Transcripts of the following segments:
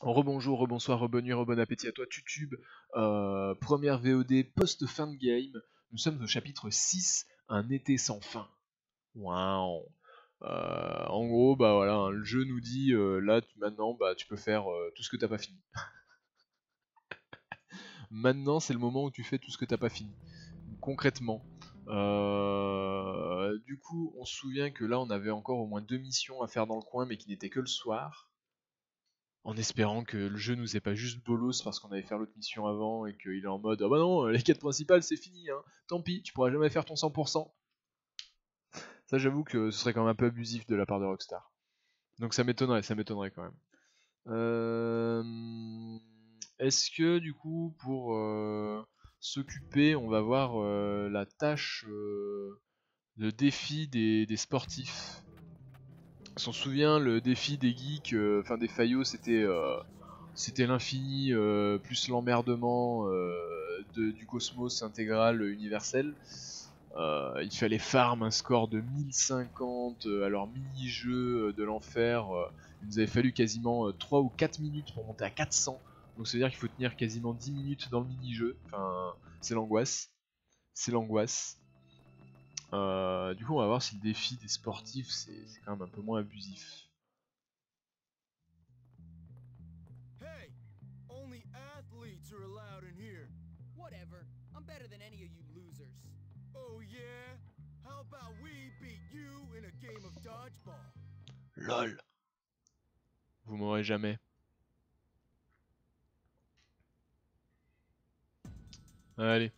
Rebonjour, rebonsoir, rebonne nuit, rebon appétit à toi, YouTube. Première VOD post-fin de game. Nous sommes au chapitre 6, un été sans fin. Waouh. En gros, bah voilà, hein, le jeu nous dit là, maintenant, bah tu peux faire tout ce que t'as pas fini. Maintenant, c'est le moment où tu fais tout ce que t'as pas fini. Concrètement. Du coup, on se souvient que là, on avait encore au moins 2 missions à faire dans le coin, mais qui n'étaient que le soir. En espérant que le jeu nous ait pas juste bolos parce qu'on avait fait l'autre mission avant et qu'il est en mode ah bah non, les quêtes principales c'est fini, hein. Tant pis, tu pourras jamais faire ton 100%. Ça, j'avoue que ce serait quand même un peu abusif de la part de Rockstar. Donc ça m'étonnerait quand même. Est-ce que du coup, pour s'occuper, on va voir la tâche de défi des sportifs. Si on se souvient, le défi des geeks, enfin des faillots, c'était l'infini plus l'emmerdement du cosmos intégral universel. Il fallait farm un score de 1050 à leur mini-jeu de l'enfer. Il nous avait fallu quasiment 3 ou 4 minutes pour monter à 400. Donc ça veut dire qu'il faut tenir quasiment 10 minutes dans le mini-jeu. Enfin, c'est l'angoisse. C'est l'angoisse. Du coup, on va voir si le défi des sportifs, c'est quand même un peu moins abusif. Hey, only athletes are allowed in here. Whatever. I'm better than any of you losers. Oh yeah? How about we beat you in a game of dodgeball? LOL. Vous m'aurez jamais. Allez.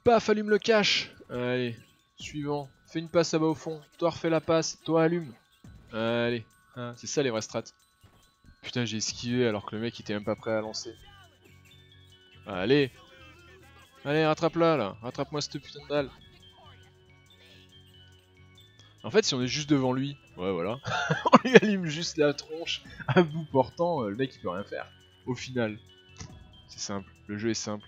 Paf, allume le cache. Allez. Suivant. Fais une passe à bas au fond. Toi refais la passe. Toi allume. Allez. Hein, c'est ça les vraies strats. Putain, j'ai esquivé alors que le mec était même pas prêt à lancer. Allez. Allez, rattrape-la là. Rattrape-moi cette putain de balle. En fait, si on est juste devant lui, ouais voilà, on lui allume juste la tronche à bout portant, le mec il peut rien faire. Au final, c'est simple, le jeu est simple.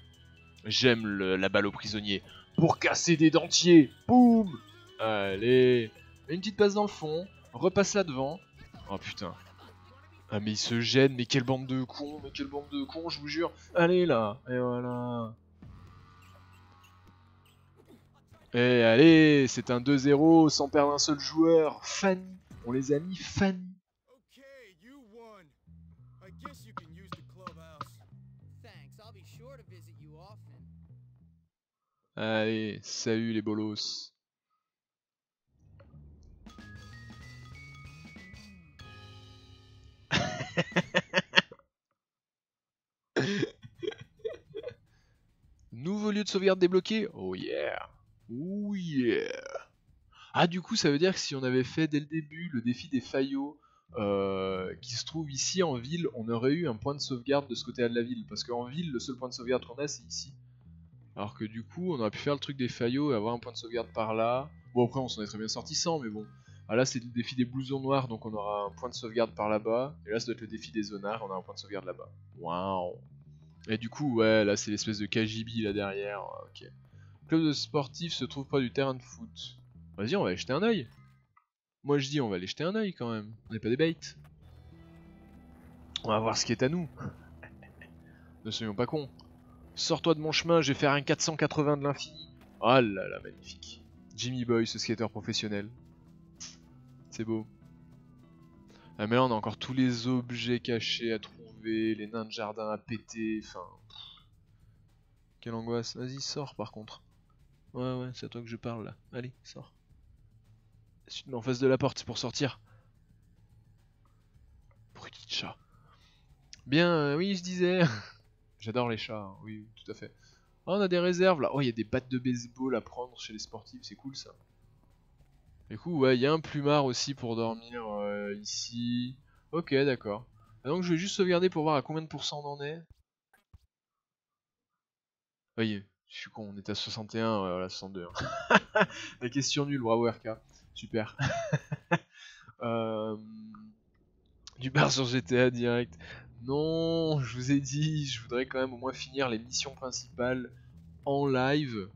J'aime la balle au prisonnier. Pour casser des dentiers. Boum. Allez. Une petite passe dans le fond. Repasse là devant. Oh putain. Ah mais il se gêne. Mais quelle bande de cons. Mais quelle bande de cons, je vous jure. Allez là. Et voilà. Et allez. C'est un 2-0 sans perdre un seul joueur. Fanny. On les a mis Fanny. Okay, you won. I guess you can use the clubhouse. Thanks, I'll be sure to visit you often. Allez. Salut les bolos. Nouveau lieu de sauvegarde débloqué. Oh yeah. Oh yeah. Ah du coup ça veut dire que si on avait fait dès le début le défi des faillots qui se trouve ici en ville, on aurait eu un point de sauvegarde de ce côté-là de la ville. Parce qu'en ville, le seul point de sauvegarde qu'on a c'est ici. Alors que du coup on aurait pu faire le truc des faillots et avoir un point de sauvegarde par là. Bon après on s'en est très bien sorti sans mais bon. Ah là c'est le défi des blousons noirs donc on aura un point de sauvegarde par là-bas. Et là ça doit être le défi des zonards, on a un point de sauvegarde là-bas. Waouh. Et du coup ouais là c'est l'espèce de KGB là derrière. Ok. Le club de sportif se trouve pas du terrain de foot. Vas-y, on va aller jeter un oeil. Moi je dis on va aller jeter un oeil quand même. On n'est pas des baits. On va voir ce qui est à nous. Ne soyons pas cons. Sors-toi de mon chemin, je vais faire un 480 de l'infini. Oh là là, magnifique. Jimmy Boy, ce skater professionnel. C'est beau. Ah mais là on a encore tous les objets cachés à trouver, les nains de jardin à péter, enfin... Quelle angoisse. Vas-y, sors par contre. Ouais, c'est à toi que je parle là. Allez, sors. Si tu te mets en face de la porte, c'est pour sortir. Bruti de chat. Bien, oui, je disais. J'adore les chats, hein. Oui, tout à fait. Oh, on a des réserves là. Oh, il y a des battes de baseball à prendre chez les sportifs, c'est cool ça. Du coup, ouais, il y a un plumard aussi pour dormir ici. Ok, d'accord. Ah, donc je vais juste sauvegarder pour voir à combien de pourcents on en est. Oui, je suis con, on est à 61, ouais, voilà, 62. Hein. La question nulle, bravo RK. Super. euh... Du bar sur GTA direct. Non, je vous ai dit, je voudrais quand même au moins finir les missions principales en live.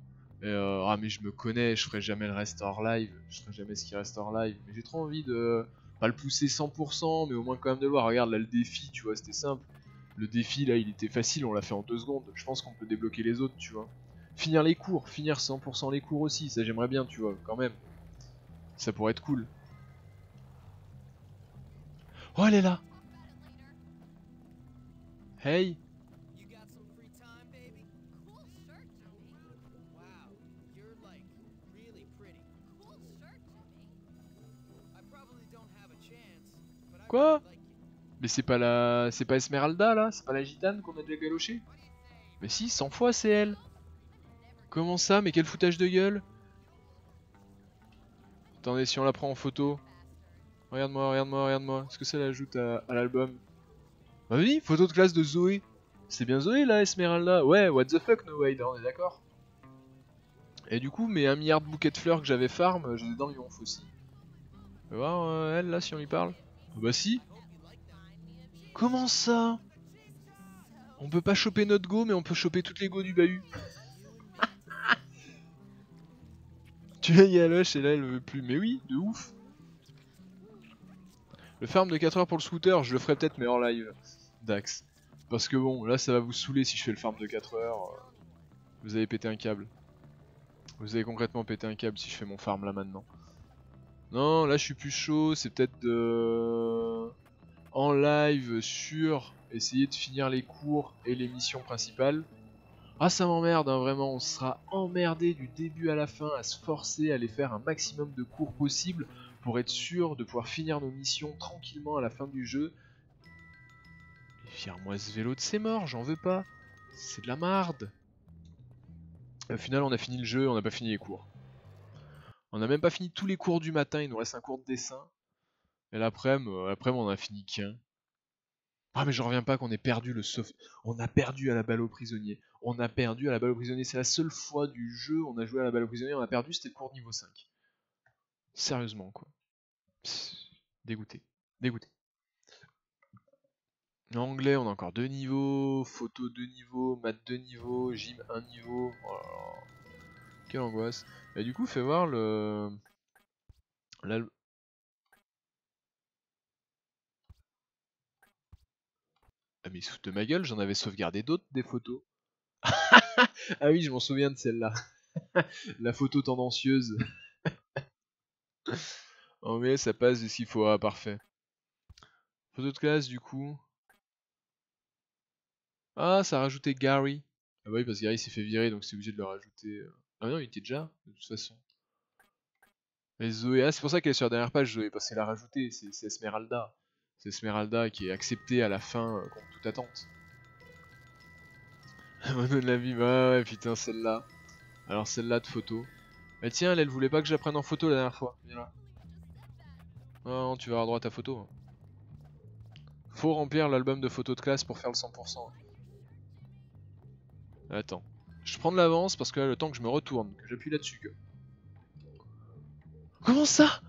Ah mais je me connais, je ferai jamais le reste hors live. Je ferai jamais ce qui reste hors live. Mais j'ai trop envie de Pas le pousser 100%, mais au moins quand même de le voir. Regarde là le défi, tu vois, c'était simple. Le défi là il était facile, on l'a fait en 2 secondes. Je pense qu'on peut débloquer les autres, tu vois. Finir les cours, finir 100% les cours aussi, ça j'aimerais bien, tu vois, quand même. Ça pourrait être cool. Oh elle est là. Hey. You got some free time, baby? Cool shirt, Jimmy. Wow, you're like really pretty. Cool shirt, Jimmy. I probably don't have a chance, but I Quoi? really like you. Mais c'est pas la... C'est pas Esmeralda là? C'est pas la gitane qu'on a déjà galoché? Mais si, 100 fois c'est elle. Comment ça? Mais quel foutage de gueule? Attendez, si on la prend en photo. Regarde-moi, regarde-moi, regarde-moi. Est-ce que ça l'ajoute à l'album? Bah oui, photo de classe de Zoé. C'est bien Zoé là, Esmeralda. Ouais, what the fuck, no way, on est d'accord. Et du coup, mes 1 milliard de bouquets de fleurs que j'avais farm, je les ai dans le yonf aussi. On va voir elle là si on lui parle. Ah bah si. Comment ça? On peut pas choper notre go, mais on peut choper toutes les go du bahut. Tu es Yaloche et là elle veut plus. Mais oui, de ouf. Le farm de 4 heures pour le scooter, je le ferai peut-être mais en live. Dax. Parce que bon, là ça va vous saouler si je fais le farm de 4 heures. Vous avez pété un câble. Vous avez concrètement pété un câble si je fais mon farm là maintenant. Non, là je suis plus chaud, c'est peut-être de... en live sur essayer de finir les cours et les missions principales. Ah ça m'emmerde hein, vraiment, on sera emmerdé du début à la fin à se forcer à aller faire un maximum de cours possible pour être sûr de pouvoir finir nos missions tranquillement à la fin du jeu. Et vire-moi ce vélo de ses morts, j'en veux pas. C'est de la marde. Au final on a fini le jeu, on n'a pas fini les cours. On n'a même pas fini tous les cours du matin, il nous reste un cours de dessin. Et l'après-midi, on en a fini qu'un. Ah mais j'en reviens pas qu'on ait perdu le sauve. On a perdu à la balle aux prisonniers. On a perdu à la balle aux prisonniers. C'est la seule fois du jeu où on a joué à la balle aux prisonniers. On a perdu, c'était le cours niveau 5. Sérieusement quoi. Psst, dégoûté. Dégoûté. Anglais, on a encore 2 niveaux. Photo 2 niveaux. Maths 2 niveaux. Gym 1 niveau. Oh là là. Quelle angoisse. Et du coup, fais voir le... Ah mais sous de ma gueule, j'en avais sauvegardé d'autres des photos. Ah oui, je m'en souviens de celle-là. La photo tendancieuse. En mais ça passe de ce qu'il faut. Ah parfait. Photo de classe du coup. Ah, ça a rajouté Gary. Ah bah oui, parce que Gary s'est fait virer, donc c'est obligé de le rajouter. Ah non, il était déjà, de toute façon. Et Zoé, ah c'est pour ça qu'elle est sur la dernière page, Zoé, parce qu'elle a rajouté, c'est Esmeralda. C'est Esmeralda qui est acceptée à la fin contre toute attente. Mono de la vie, bah ouais, putain, celle-là. Alors celle-là de photo. Mais tiens, elle voulait pas que je la prenne en photo la dernière fois. Viens là. Non, tu vas avoir droit à ta photo. Faut remplir l'album de photos de classe pour faire le 100%. Attends. Je prends de l'avance parce que là, le temps que je me retourne, que j'appuie là-dessus que... Comment ça?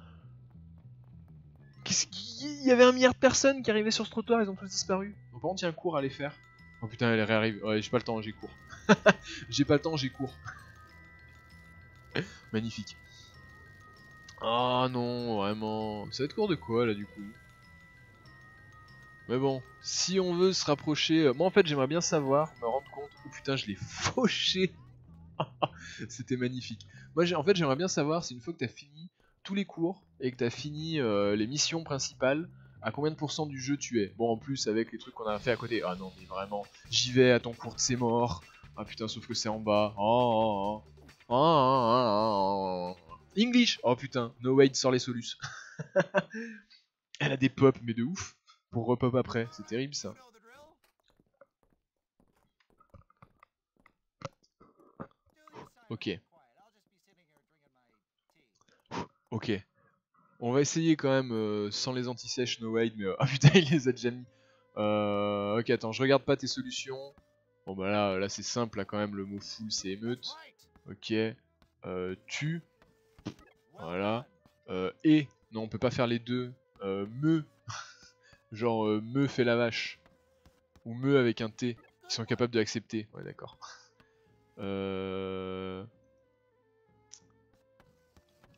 Qu'est-ce qu'il y avait 1 milliard de personnes qui arrivaient sur ce trottoir, ils ont tous disparu. Donc par contre, il y a un cours à aller faire. Oh putain, elle réarrive. Ouais, j'ai pas le temps, j'ai cours. J'ai pas le temps, j'ai cours. Magnifique. Ah non, vraiment. Ça va être cours de quoi là du coup? Mais bon, si on veut se rapprocher... Moi en fait j'aimerais bien savoir, me rendre compte... Oh putain je l'ai fauché. C'était magnifique. Moi en fait j'aimerais bien savoir si une fois que t'as fini tous les cours et que t'as fini les missions principales, à combien de pourcents du jeu tu es. Bon en plus avec les trucs qu'on a fait à côté. Ah non mais vraiment, j'y vais à ton cours de c'est mort. Ah putain sauf que c'est en bas. Oh, oh, oh. Oh, oh, oh, oh. English. Oh putain, no wait sort les solus. Elle a des pop mais de ouf. Pour repop après, c'est terrible ça. Ok. Ok. On va essayer quand même sans les anti-sèches no wait, mais ah putain il les a déjà mis. Ok attends, je regarde pas tes solutions. Bon bah là c'est simple, là quand même le mot full c'est émeute. Ok. Tu. Voilà. Et. Non on peut pas faire les deux. Me. Genre me fait la vache. Ou me avec un T. Ils sont capables de l'accepter. Ouais d'accord.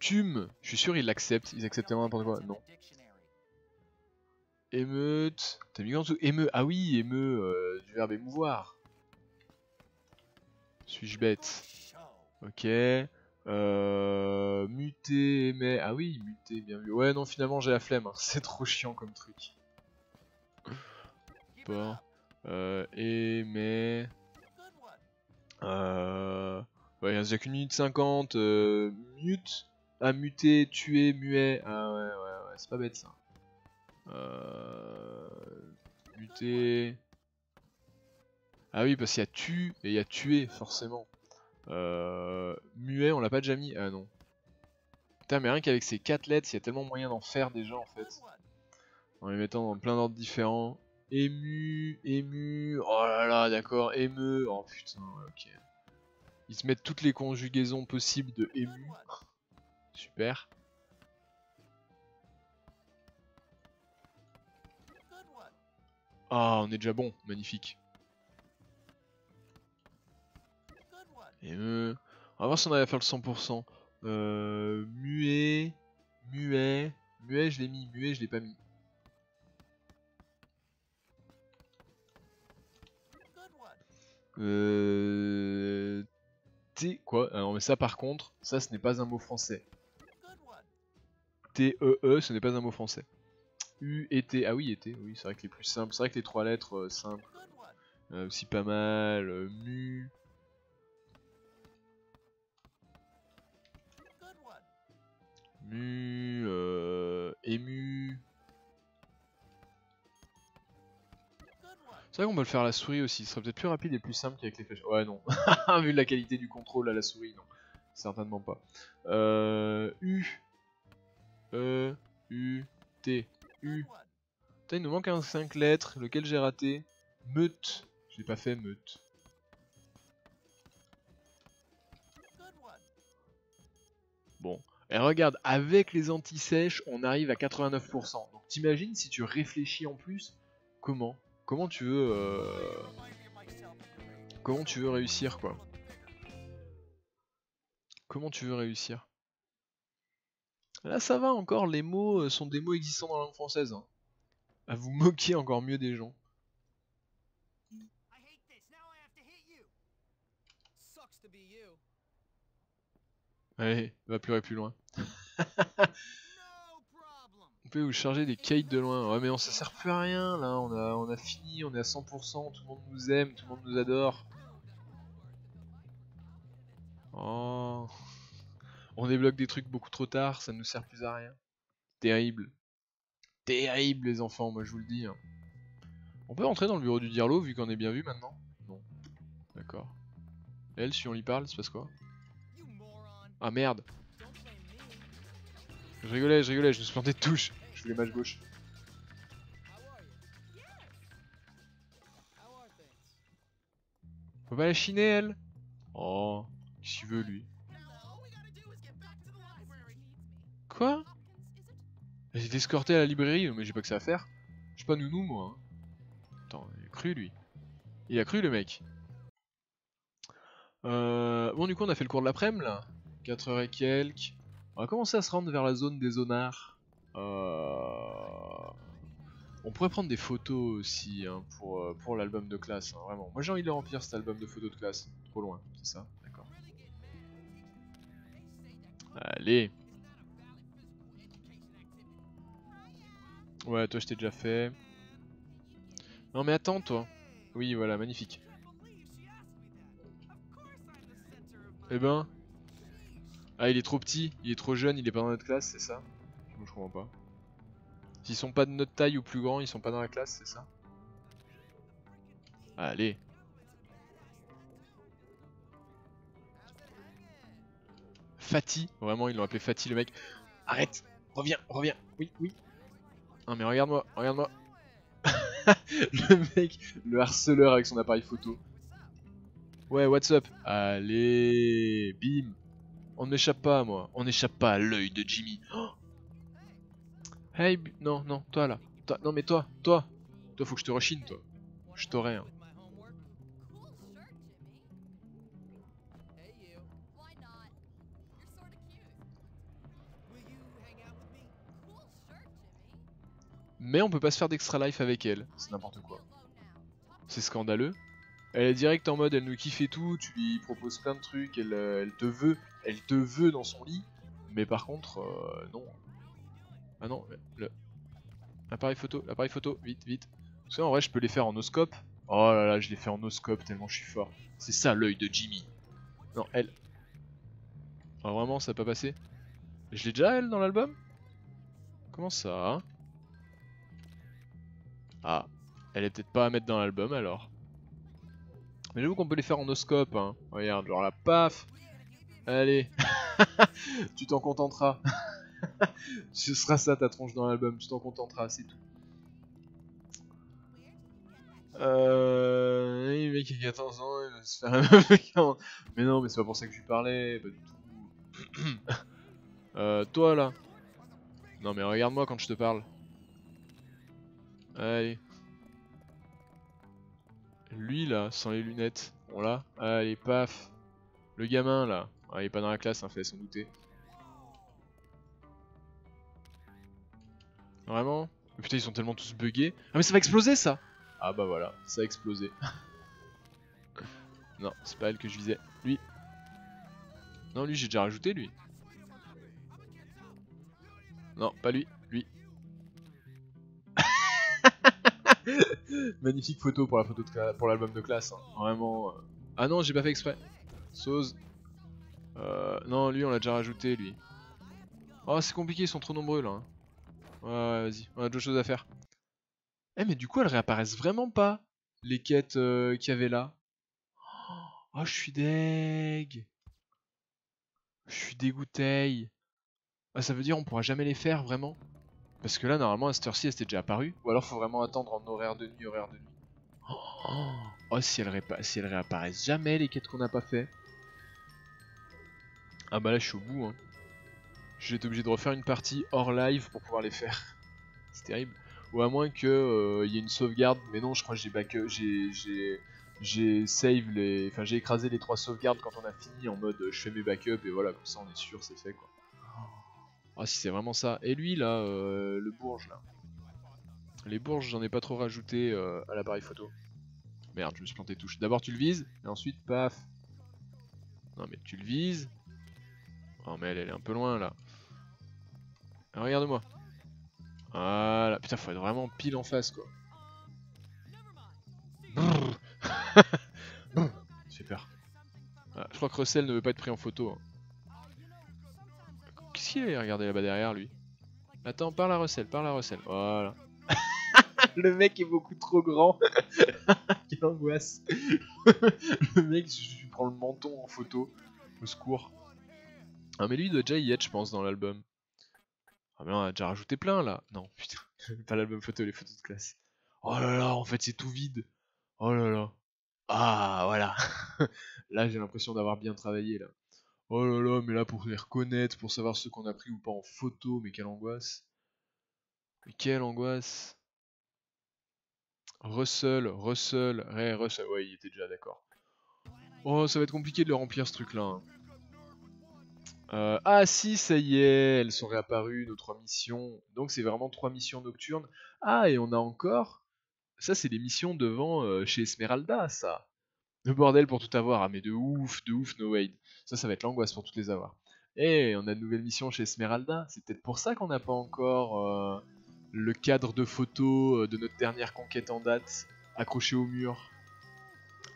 Tume. Je suis sûr ils l'acceptent. Ils acceptent tellement n'importe quoi. Non. Émeute. T'as mis en dessous. Émeu. Ah oui, émeu du verbe émouvoir. Suis-je bête? Ok. Muter, mais. Ah oui, muter, bien vu. Ouais, non, finalement, j'ai la flemme. Hein. C'est trop chiant comme truc. Bon. Mais. Ouais, il reste déjà qu'une minute 50. Mute. Ah, muter, tuer, muet. Ah ouais, c'est pas bête ça. Muter. Ah oui, parce qu'il y a tu et il y a tuer, forcément. Muet, on l'a pas déjà mis? Ah non. Putain, mais rien qu'avec ces 4 lettres, il y a tellement moyen d'en faire déjà en fait. En les mettant dans plein d'ordres différents. Ému. Oh là là, d'accord. Émeu. Oh putain, ouais, ok. Ils se mettent toutes les conjugaisons possibles de ému. Super. Ah, on est déjà bon. Magnifique. Émeu. On va voir si on arrive à faire le 100%. Muet. Muet, je l'ai mis. Muet, je l'ai pas mis. T. Quoi? Ah non, mais ça par contre, ça ce n'est pas un mot français. T-E-E, ce n'est pas un mot français. U et T. Ah oui, et T, oui, c'est vrai que les plus simples. C'est vrai que les 3 lettres simples. Aussi pas mal. Mu. Ému. C'est vrai qu'on peut le faire à la souris aussi, ce serait peut-être plus rapide et plus simple qu'avec les flèches. Ouais, non. Vu la qualité du contrôle à la souris, non. Certainement pas. U. U. T. U. Putain, il nous manque un 5 lettres, lequel j'ai raté. Meute. Je l'ai pas fait, meute. Bon. Et regarde, avec les anti-sèches, on arrive à 89%. Donc t'imagines si tu réfléchis en plus, comment tu veux réussir quoi? Comment tu veux réussir? Là ça va encore, les mots sont des mots existants dans la langue française. Hein. À vous moquer encore mieux des gens. Allez, va pleurer plus loin. Vous pouvez vous charger des kites de loin. Ouais mais on ça sert plus à rien là, on a fini, on est à 100%, tout le monde nous aime, tout le monde nous adore. Oh. On débloque des trucs beaucoup trop tard, ça ne nous sert plus à rien. Terrible. Terrible les enfants, moi je vous le dis. Hein. On peut rentrer dans le bureau du Dirlo vu qu'on est bien vu maintenant? Non. D'accord. Elle, si on lui parle, il se passe quoi? Ah merde. Je rigolais, je me suis planté de touche. Je voulais match gauche. Faut pas la chiner elle? Oh, qu'est-ce qu'il veut lui? Quoi? J'ai été escorté à la librairie, mais j'ai pas que ça à faire. Je suis pas nounou moi. Hein. Attends, il a cru lui. Il a cru le mec. Bon du coup on a fait le cours de l'après-midi là. 4h et quelques. On va commencer à se rendre vers la zone des zonards. On pourrait prendre des photos aussi hein, pour l'album de classe, hein, vraiment. Moi j'ai envie de le remplir cet album de photos de classe. Trop loin, c'est ça? D'accord. Allez. Ouais, toi je t'ai déjà fait. Non mais attends toi. Oui voilà, magnifique. Eh ben. Ah il est trop petit, il est trop jeune, il est pas dans notre classe, c'est ça? Moi je comprends pas. S'ils sont pas de notre taille ou plus grands, ils sont pas dans la classe, c'est ça? Allez. Fatih, vraiment ils l'ont appelé Fatih le mec. Arrête, reviens. Oui. Non mais regarde-moi. Le mec, le harceleur avec son appareil photo. Ouais, what's up? Allez, bim. On n'échappe pas, moi. On n'échappe pas à l'œil de Jimmy. Oh hey, non, toi là. Non mais toi, faut que je te rechine, toi. Je t'aurai, hein. Mais on peut pas se faire d'extra life avec elle. C'est n'importe quoi. C'est scandaleux. Elle est direct en mode elle nous kiffe et tout, tu lui proposes plein de trucs, elle te veut dans son lit. Mais par contre, non. Ah non, l'appareil photo, vite, vite. Parce que en vrai je peux les faire en no-scope. Oh là là, je les fais en no-scope tellement je suis fort. C'est ça l'œil de Jimmy. Non, elle. Oh, vraiment, ça a pas passé. Je l'ai déjà elle dans l'album? Comment ça hein? Ah, elle est peut-être pas à mettre dans l'album alors. Mais j'avoue qu'on peut les faire en no-scope, hein. Regarde, genre là, paf. Allez, tu t'en contenteras. Ce sera ça ta tronche dans l'album, tu t'en contenteras, c'est tout. Oui, le mec il a 14 ans, il va se faire un meuf. Mais non, mais c'est pas pour ça que je lui parlais, pas du tout. Toi là. Non mais regarde-moi quand je te parle. Allez. Lui là, sans les lunettes. Bon là, allez, paf. Le gamin là. Ah, il est pas dans la classe, hein, fallait s'en douter. Vraiment? Mais putain, ils sont tellement tous buggés. Ah mais ça va exploser ça! Ah bah voilà, ça a explosé. Non, c'est pas elle que je visais. Lui. Non, lui j'ai déjà rajouté lui. Non, pas lui, lui. Magnifique photo pour la photo de pour l'album de classe, hein. Vraiment. Ah non, j'ai pas fait exprès. Sauce. Non, lui on l'a déjà rajouté lui. Oh, c'est compliqué, ils sont trop nombreux là. Hein. Ouais, vas-y, on a d'autres choses à faire. Eh, mais du coup, elles réapparaissent vraiment pas, les quêtes qu'il y avait là. Oh, je suis deg. Je suis dégoûté. Ah, ça veut dire on pourra jamais les faire vraiment? Parce que là, normalement, à cette heure-ci, elles étaient déjà apparues. Ou alors, faut vraiment attendre en horaire de nuit, Oh, si elles réapparaissent jamais, les quêtes qu'on n'a pas fait. Ah bah là, je suis au bout, hein. Je vais être obligé de refaire une partie hors live pour pouvoir les faire. C'est terrible. Ou à moins que y ait une sauvegarde, mais non, je crois que j'ai save les, enfin j'ai écrasé les 3 sauvegardes quand on a fini en mode je fais mes backups et voilà, comme ça on est sûr c'est fait quoi. Ah si c'est vraiment ça. Et lui là, le bourge là. Les bourges j'en ai pas trop rajouté à l'appareil photo. Merde, je me suis planté de touche. D'abord tu le vises et ensuite paf. Non mais tu le vises. Oh mais elle est un peu loin là. Ah, regarde-moi. Voilà, putain faut être vraiment pile en face quoi. Ça fait peur. Ah, je crois que Russell ne veut pas être pris en photo. Hein. Qu'est-ce qu'il est regardé là-bas derrière lui? Attends, parle à Russell, parle à Russell. Voilà. Le mec est beaucoup trop grand. Quelle angoisse. Le mec, je lui prends le menton en photo. Au secours. Ah mais lui il doit déjà y être je pense dans l'album. Ah mais on a déjà rajouté plein là. Non putain, pas l'album photo, les photos de classe. Oh là là, en fait c'est tout vide. Oh là là. Ah voilà. Là j'ai l'impression d'avoir bien travaillé là. Oh là là, mais là pour les reconnaître, pour savoir ce qu'on a pris ou pas en photo, mais quelle angoisse. Mais quelle angoisse. Russell, ouais il était déjà d'accord. Oh ça va être compliqué de le remplir ce truc là. Hein. Ah si, ça y est, elles sont réapparues, nos 3 missions. Donc c'est vraiment 3 missions nocturnes. Ah et on a encore... Ça c'est les missions devant chez Esmeralda ça. Le bordel pour tout avoir, ah mais de ouf, no Wade. Ça va être l'angoisse pour toutes les avoir. Et on a de nouvelles missions chez Esmeralda, c'est peut-être pour ça qu'on n'a pas encore le cadre de photos de notre dernière conquête en date accroché au mur.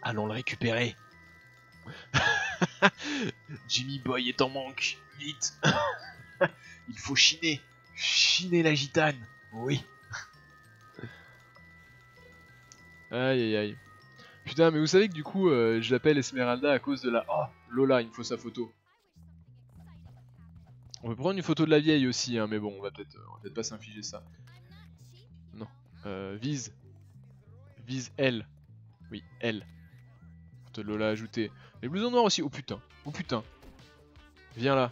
Allons le récupérer. Jimmy Boy est en manque, vite. Il faut chiner. Chiner la gitane, oui. Aïe aïe aïe. Putain, mais vous savez que du coup, je l'appelle Esmeralda à cause de la... Oh, Lola, il me faut sa photo. On peut prendre une photo de la vieille aussi, hein, mais bon, on va peut-être pas s'infliger ça. Non. Vise. Vise elle. Oui, elle. Photo de Lola ajoutée. Les blousons noirs aussi. Oh putain. Oh putain. Viens là.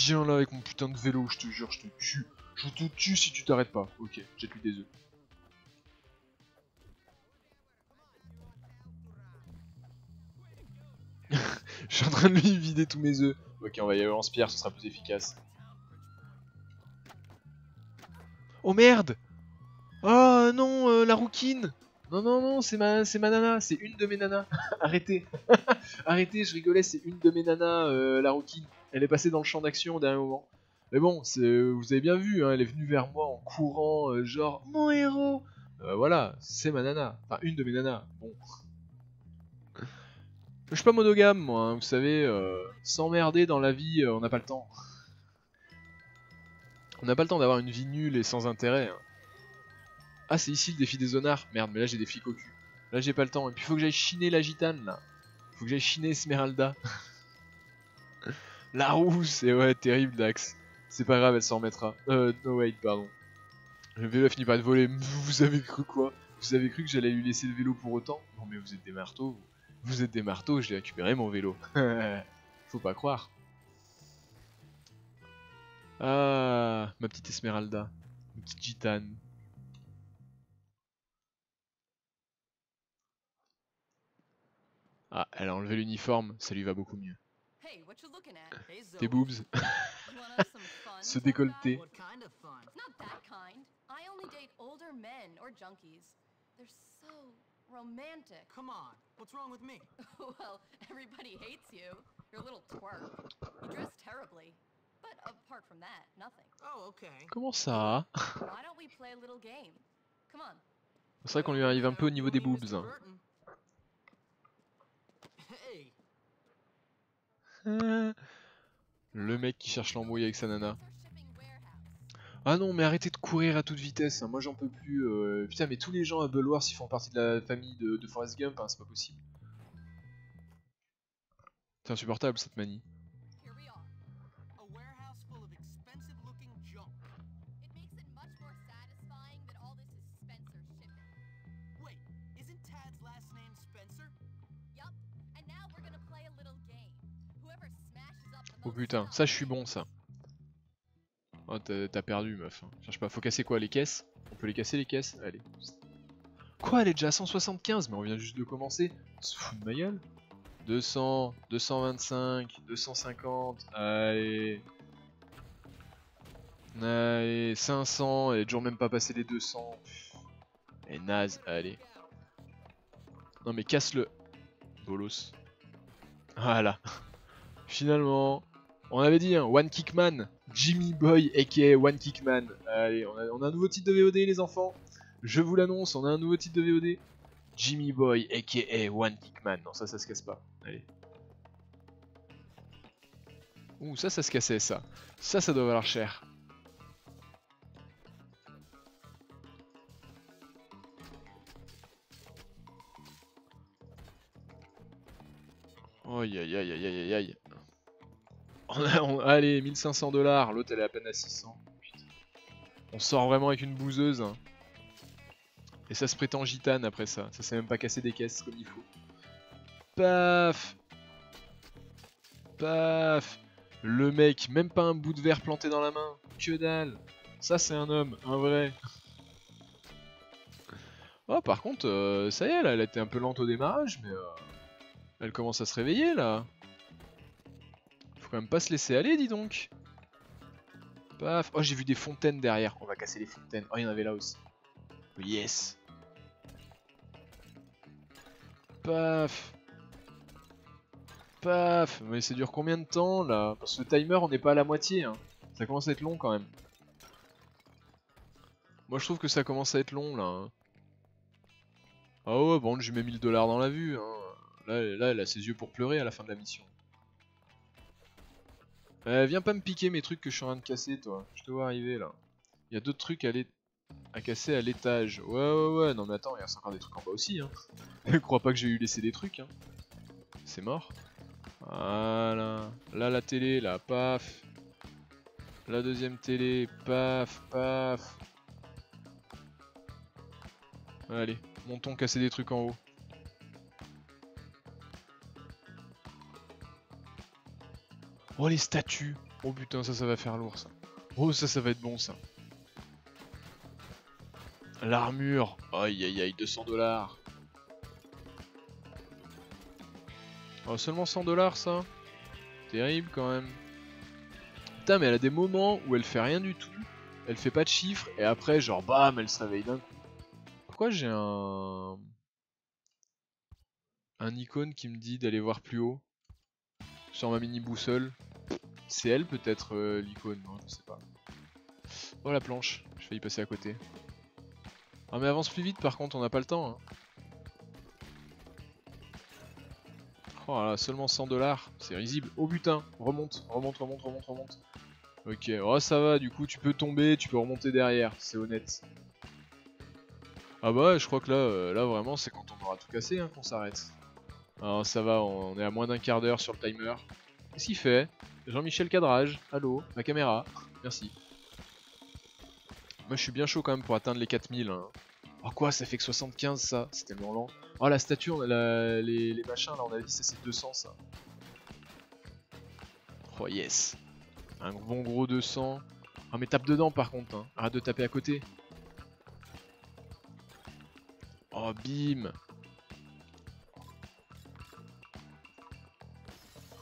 Viens là avec mon putain de vélo, je te jure, je te tue. Je te tue si tu t'arrêtes pas. Ok, jette-lui des œufs. Je suis en train de lui vider tous mes œufs. Ok, on va y aller en spire, ce sera plus efficace. Oh merde! Oh non, la rouquine! Non, non, non, c'est ma nana, c'est une de mes nanas. Arrêtez, arrêtez, je rigolais, c'est une de mes nanas, la rouquine. Elle est passée dans le champ d'action au dernier moment. Mais bon, vous avez bien vu, hein, elle est venue vers moi en courant, genre, mon héros! Voilà, c'est ma nana. Enfin, une de mes nanas. Bon. Je suis pas monogame, moi, hein, vous savez, s'emmerder dans la vie, on n'a pas le temps. On n'a pas le temps d'avoir une vie nulle et sans intérêt. Hein. Ah, c'est ici le défi des zonards. Merde, mais là j'ai des flics au cul. Là j'ai pas le temps. Et puis faut que j'aille chiner la gitane, là. Faut que j'aille chiner Esmeralda. La rousse, et ouais, terrible Dax. C'est pas grave, elle s'en remettra. No wait, pardon. Le vélo a fini par être volé. Vous avez cru quoi? Vous avez cru que j'allais lui laisser le vélo pour autant? Non mais vous êtes des marteaux. Vous êtes des marteaux, j'ai récupéré mon vélo. Faut pas croire. Ah, ma petite Esmeralda. Ma petite gitane. Ah, elle a enlevé l'uniforme, ça lui va beaucoup mieux. Hey, what you looking at? Hey, Zoe. Tes boobs, You wanna have some fun? ce tough guy? décolleté. What kind of fun? It's not that kind. I only date older men or junkies. They're so romantic. Come on. What's wrong with me? Well, everybody hates you. You're a little twerp. You dress terribly. But apart from that, nothing. Oh, okay. Comment ça? Why don't we play a little game? Come on. C'est vrai qu'on lui arrive un peu au niveau des boobs. Hein. Hey. Le mec qui cherche l'embrouille avec sa nana. They're shipping warehouse. Ah non, mais arrêtez de courir à toute vitesse, hein. Moi j'en peux plus. Putain, mais tous les gens à Belloir s'ils font partie de la famille de Forrest Gump, hein, c'est pas possible. C'est insupportable cette manie. Here we are. A warehouse full of expensive looking junk. It makes it much more satisfying that all this is Spencer shipping. Wait, isn't Tad's last name Spencer? Yup. And now we're gonna play a little game. Whoever smashes up the Oh most putain, stuff ça je suis bon ça. Oh t'as perdu meuf. Hein. Cherche pas, faut casser quoi, les caisses? On peut les casser les caisses? Allez. Quoi, elle est déjà à 175? Mais on vient juste de commencer. On se fout de ma gueule. 200, 225, 250, allez. Allez, 500, elle est toujours même pas passé les 200. Elle est naze, allez. Non mais casse-le. Bolos. Voilà. Finalement, on avait dit, hein, One Kick Man. Jimmy Boy aka One Kick Man. Allez, on a un nouveau titre de VOD les enfants. Je vous l'annonce, on a un nouveau titre de VOD. Jimmy Boy aka One Kick Man. Non, ça se casse pas. Allez. Ouh, ça se cassait, ça. Ça doit valoir cher. Aïe aïe aïe aïe aïe aïe. Allez, 1500 $. L'autre, elle est à peine à 600. Putain. On sort vraiment avec une bouseuse. Hein. Et ça se prétend gitane après ça. Ça sait même pas casser des caisses comme il faut. Paf. Paf. Le mec, même pas un bout de verre planté dans la main. Que dalle. Ça, c'est un homme, un vrai. Oh, par contre, ça y est, là, elle était un peu lente au démarrage, mais elle commence à se réveiller, là. Faut quand même pas se laisser aller, dis donc. Paf. Oh, j'ai vu des fontaines derrière. On va casser les fontaines. Oh, il y en avait là aussi. Oh, yes. Paf. Paf. Mais ça dure combien de temps, là? Parce que le timer, on n'est pas à la moitié, hein. Ça commence à être long, quand même. Moi, je trouve que ça commence à être long, là. Hein. Ah ouais, bon, je lui mets 1000 $ dans la vue, hein. Là, elle a ses yeux pour pleurer à la fin de la mission. Viens pas me piquer mes trucs que je suis en train de casser, toi. Je te vois arriver, là. Il y a d'autres trucs à casser à l'étage. Ouais, non mais attends, il y a encore des trucs en bas aussi, hein. Je crois pas que j'ai eu laissé des trucs, hein. C'est mort. Voilà. Là, la télé, là, paf. La deuxième télé, paf, paf. Allez, montons casser des trucs en haut. Oh les statues. Oh putain, ça va faire lourd ça. Oh ça va être bon ça. L'armure. Aïe aïe aïe, 200 $. Oh seulement 100 $ ça. Terrible quand même. Putain mais elle a des moments où elle fait rien du tout. elle fait pas de chiffres, et après, genre, bam, elle se réveille d'un coup. Pourquoi j'ai un icône qui me dit d'aller voir plus haut sur ma mini boussole? C'est elle peut-être l'icône, non, je sais pas. Oh la planche, j'ai failli passer à côté. Ah mais avance plus vite par contre, on n'a pas le temps. Hein. Oh là là, seulement 100$, c'est risible. Oh putain, remonte. Ok, oh ça va, du coup tu peux tomber, tu peux remonter derrière, c'est honnête. Ah bah je crois que là vraiment c'est quand on aura tout cassé hein, qu'on s'arrête. Alors ça va, on est à moins d'un quart d'heure sur le timer. Qu'est-ce qu'il fait? Jean-Michel Cadrage, allô, ma caméra, merci. Moi je suis bien chaud quand même pour atteindre les 4000. Hein. Oh quoi, ça fait que 75 ça, c'est tellement lent. Oh la statue, les machins là, on avait dit ça c'est 200 ça. Oh yes. Un bon gros 200. Ah mais tape dedans par contre, hein. Arrête de taper à côté. Oh bim.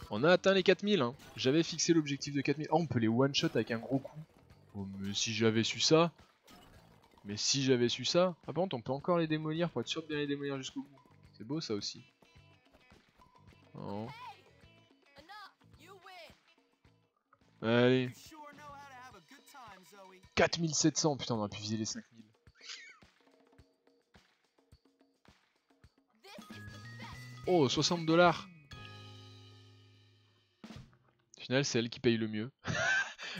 On a atteint les 4000 hein. J'avais fixé l'objectif de 4000. Oh on peut les one shot avec un gros coup. Oh mais si j'avais su ça. Ah par contre on peut encore les démolir pour être sûr de bien les démolir jusqu'au bout. C'est beau ça aussi. Oh. Allez. 4700, putain on aurait pu viser les 5000. Oh 60$. Au final c'est elle qui paye le mieux.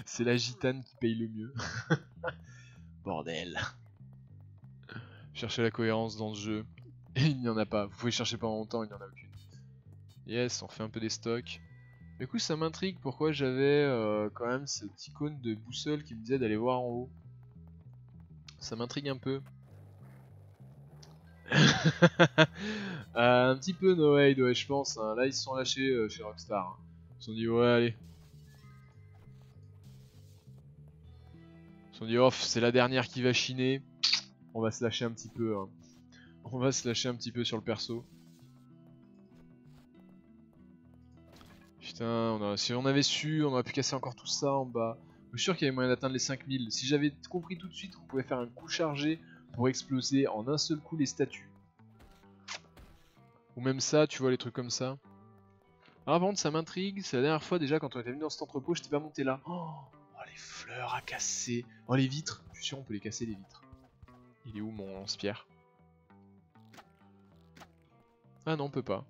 C'est la gitane qui paye le mieux. Bordel. Chercher la cohérence dans ce jeu. Et il n'y en a pas. Vous pouvez chercher pendant longtemps, il n'y en a aucune. Yes, on fait un peu des stocks. Du coup ça m'intrigue pourquoi j'avais quand même cette icône de boussole qui me disait d'aller voir en haut. Ça m'intrigue un peu. Un petit peu no aid, ouais je pense. Hein. Là ils se sont lâchés chez Rockstar. Hein. Ils se sont dit ouais allez. Ils se sont dit oh c'est la dernière qui va chiner. On va se lâcher un petit peu. Hein. On va se lâcher un petit peu sur le perso. Putain, si on avait su, on aurait pu casser encore tout ça en bas. Je suis sûr qu'il y avait moyen d'atteindre les 5000. Si j'avais compris tout de suite qu'on pouvait faire un coup chargé pour exploser en un seul coup les statues. Ou même ça, tu vois, les trucs comme ça. Ah par contre ça m'intrigue, c'est la dernière fois déjà quand on était venu dans cet entrepôt, j'étais pas monté là. Oh les fleurs à casser. Oh les vitres, je suis sûr on peut les casser les vitres. Il est où mon lance-pierre? Ah non on peut pas.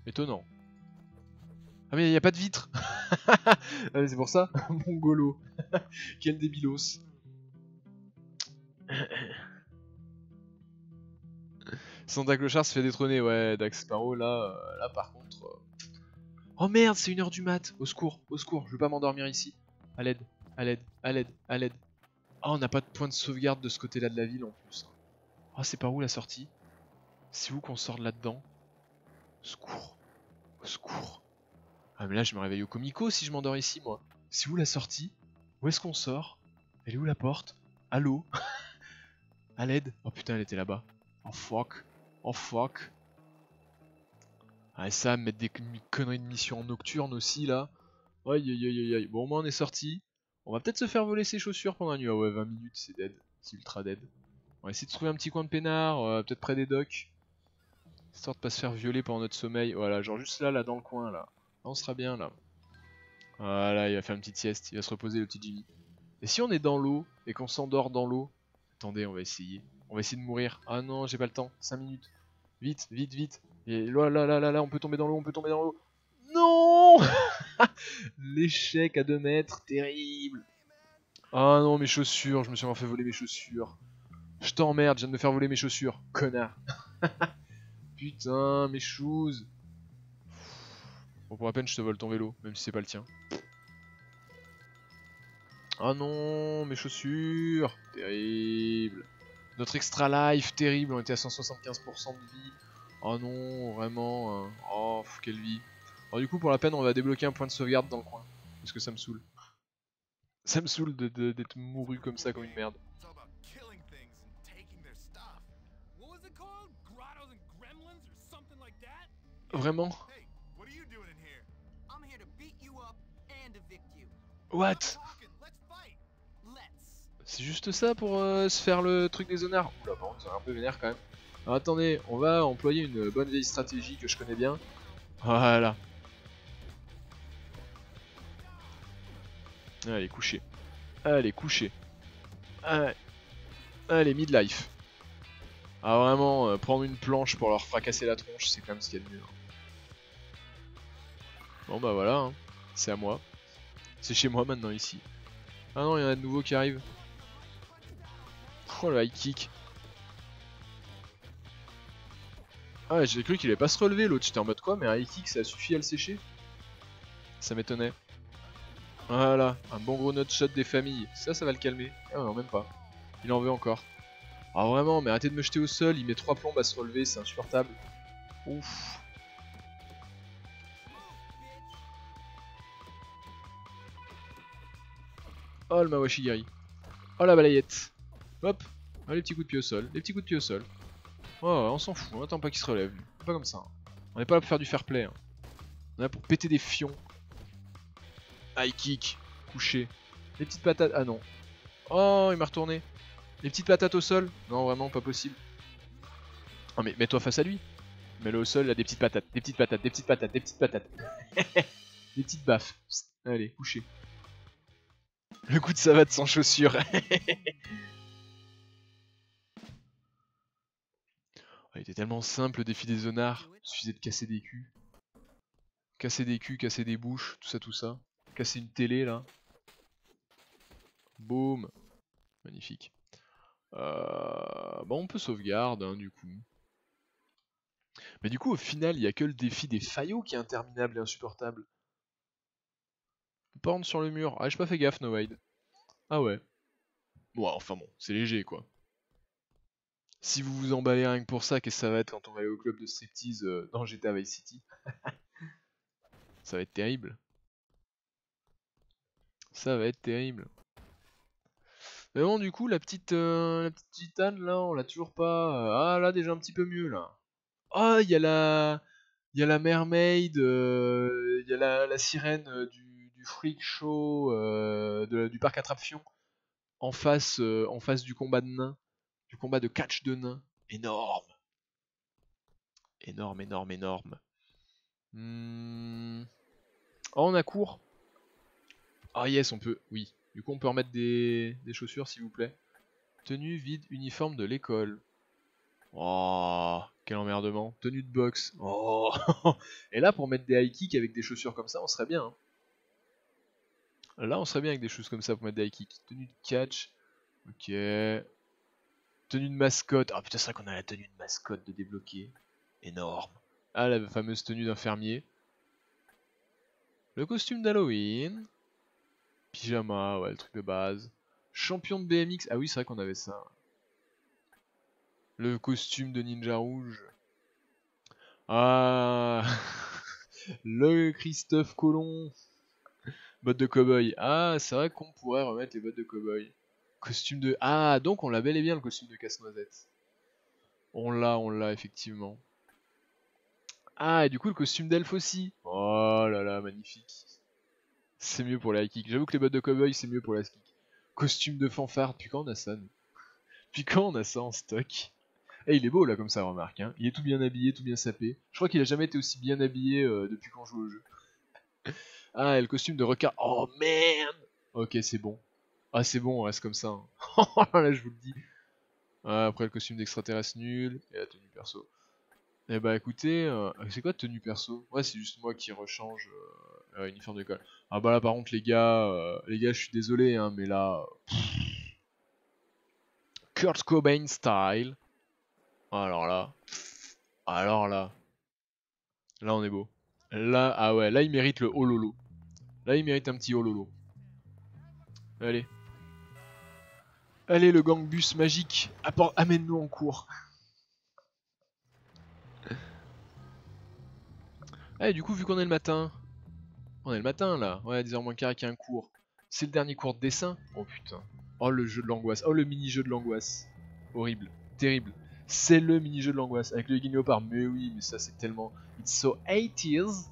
Étonnant. Ah mais il n'y a pas de vitre. Ah, c'est pour ça. Mongolo. Quel débilos. Santa Clochard se fait détrôner. Ouais, Dax Sparrow là, là par contre... Oh merde, c'est 1h du mat. Au secours, je veux pas m'endormir ici. À l'aide, à l'aide, à l'aide, à l'aide. Oh, on n'a pas de point de sauvegarde de ce côté-là de la ville en plus. Oh, c'est par où la sortie? C'est où qu'on sort de là-dedans? Au secours, au secours. Ah mais là je me réveille au comico si je m'endors ici moi. C'est où la sortie? Où est-ce qu'on sort? Elle est où la porte? Allô? À l'aide? Oh putain elle était là-bas. Oh fuck. Oh fuck. Ah et ça, mettre des conneries de mission en nocturne aussi là. Aïe aïe aïe aïe. Bon au moins on est sorti. On va peut-être se faire voler ses chaussures pendant la nuit. Ah ouais 20 minutes c'est dead. C'est ultra dead. On va essayer de trouver un petit coin de peinard, peut-être près des docks. Histoire de pas se faire violer pendant notre sommeil. Voilà, genre juste là dans le coin là. On sera bien là. Voilà, il va faire une petite sieste, il va se reposer le petit Jimmy. Et si on est dans l'eau et qu'on s'endort dans l'eau? Attendez, on va essayer. On va essayer de mourir. Ah non, j'ai pas le temps. 5 minutes. Vite, vite, vite. Et là, on peut tomber dans l'eau, Non. L'échec à 2 mètres, terrible. Ah non, mes chaussures, je me suis encore fait voler mes chaussures. Je t'emmerde, je viens de me faire voler mes chaussures, connard. Putain, mes shoes. Bon, pour la peine, je te vole ton vélo, même si c'est pas le tien. Ah non, mes chaussures. Terrible. Notre extra life, terrible. On était à 175% de vie. Oh non, vraiment. Oh, quelle vie. Alors du coup, pour la peine, on va débloquer un point de sauvegarde dans le coin. Parce que ça me saoule. Ça me saoule d'être mouru comme ça, comme une merde. Vraiment? What? C'est juste ça pour se faire le truc des zonards. Oula, par contre, c'est un peu vénère quand même. Alors attendez, on va employer une bonne vieille stratégie que je connais bien. Voilà. Allez, couché. Allez, couché. Allez, allez midlife. Ah vraiment, prendre une planche pour leur fracasser la tronche, c'est quand même ce qu'il y a de mieux. Bon bah voilà, hein. C'est à moi. C'est chez moi maintenant ici. Ah non, il y en a de nouveaux qui arrivent. Oh le high kick. Ah j'ai cru qu'il allait pas se relever l'autre, j'étais en mode quoi, mais un high kick ça suffit à le sécher. Ça m'étonnait. Voilà, un bon gros nutshot des familles. Ça va le calmer. Ah non, même pas. Il en veut encore. Ah vraiment, mais arrêtez de me jeter au sol, il met 3 plombes à se relever, c'est insupportable. Ouf. Oh le Mawashigiri. Oh la balayette. Hop. Oh, les petits coups de pied au sol. Les petits coups de pied au sol. Oh, on s'en fout, on attend pas qu'il se relève. Pas comme ça. On n'est pas là pour faire du fair play. Hein. On est là pour péter des fions. High kick. Couché. Les petites patates. Ah non. Oh, il m'a retourné. Les petites patates au sol. Non, vraiment, pas possible. Oh, mais mets-toi face à lui. Mets-le au sol, là, des petites patates. Des petites patates, des petites patates, des petites patates. Des petites baffes. Psst. Allez, couché. Le coup de savate sans chaussures. Il était tellement simple le défi des zonards. Il suffisait de casser des culs. Casser des culs, casser des bouches, tout ça, tout ça. Casser une télé là. Boum. Magnifique. Bon, on peut sauvegarde hein, du coup. Mais du coup, au final, il n'y a que le défi des faillots qui est interminable et insupportable. Porn sur le mur. Ah, j'ai pas fait gaffe, No Wade. Ah ouais. Bon, enfin bon, c'est léger quoi. Si vous vous emballez rien que pour ça, qu'est-ce que ça va être quand on va aller au club de striptease dans GTA Vice City? Ça va être terrible. Ça va être terrible. Mais bon, du coup, la petite gitane là, on l'a toujours pas. Ah là, déjà un petit peu mieux là. Ah, il y a la mermaid, il y a la sirène du freak show du parc attraction en face du combat de nains, du combat de catch de nains. Énorme, énorme, énorme, énorme. Oh, on a court. Ah yes, on peut, oui. Du coup, on peut remettre des chaussures, s'il vous plaît. Tenue vide uniforme de l'école. Oh, quel emmerdement. Tenue de boxe. Oh. Et là, pour mettre des high kicks avec des chaussures comme ça, on serait bien. Hein. Là, on serait bien avec des choses comme ça pour mettre des high kicks. Tenue de catch. Ok. Tenue de mascotte. Ah putain, c'est vrai qu'on a la tenue de mascotte de débloquer. Énorme. Ah, la fameuse tenue d'infirmier. Le costume d'Halloween. Pyjama, ouais, le truc de base. Champion de BMX. Ah oui, c'est vrai qu'on avait ça. Le costume de ninja rouge. Ah. Le Christophe Colomb. Bottes de cow-boy. Ah, c'est vrai qu'on pourrait remettre les bottes de cow-boy. Costume de... Ah, donc on l'a bel et bien le costume de casse-noisette. On l'a effectivement. Ah, et du coup le costume d'elfe aussi. Oh là là, magnifique. C'est mieux pour les high kicks. J'avoue que les bottes de cow-boy c'est mieux pour les high kicks. Costume de fanfare. Depuis quand on a ça, nous? Depuis quand on a ça en stock? Eh, il est beau là comme ça, remarque. Hein. Il est tout bien habillé, tout bien sapé. Je crois qu'il a jamais été aussi bien habillé depuis qu'on joue au jeu. Ah, et le costume de requin. Oh merde. Ok, c'est bon. Ah, c'est bon, on reste comme ça. Hein. Là, je vous le dis. Ah, après, le costume d'extraterrestre nul. Et la tenue perso. Eh bah, écoutez, c'est quoi tenue perso? Ouais, c'est juste moi qui rechange uniforme d'école. Ah, bah là, par contre, les gars, je suis désolé, hein, mais là. Kurt Cobain style. Alors là. Alors là. Là, on est beau. Là, ah ouais, là, il mérite le hololo. Là, il mérite un petit hololo. Allez. Allez, le gang bus magique. Amène-nous en cours. Allez, du coup, vu qu'on est le matin. On est le matin, là. Ouais, 10h moins quart, qu'il y a un cours. C'est le dernier cours de dessin. Oh, putain. Oh, le jeu de l'angoisse. Oh, le mini-jeu de l'angoisse. Horrible. Terrible. C'est le mini-jeu de l'angoisse. Avec le guignopard. Mais oui, mais ça, c'est tellement... It's so 80s.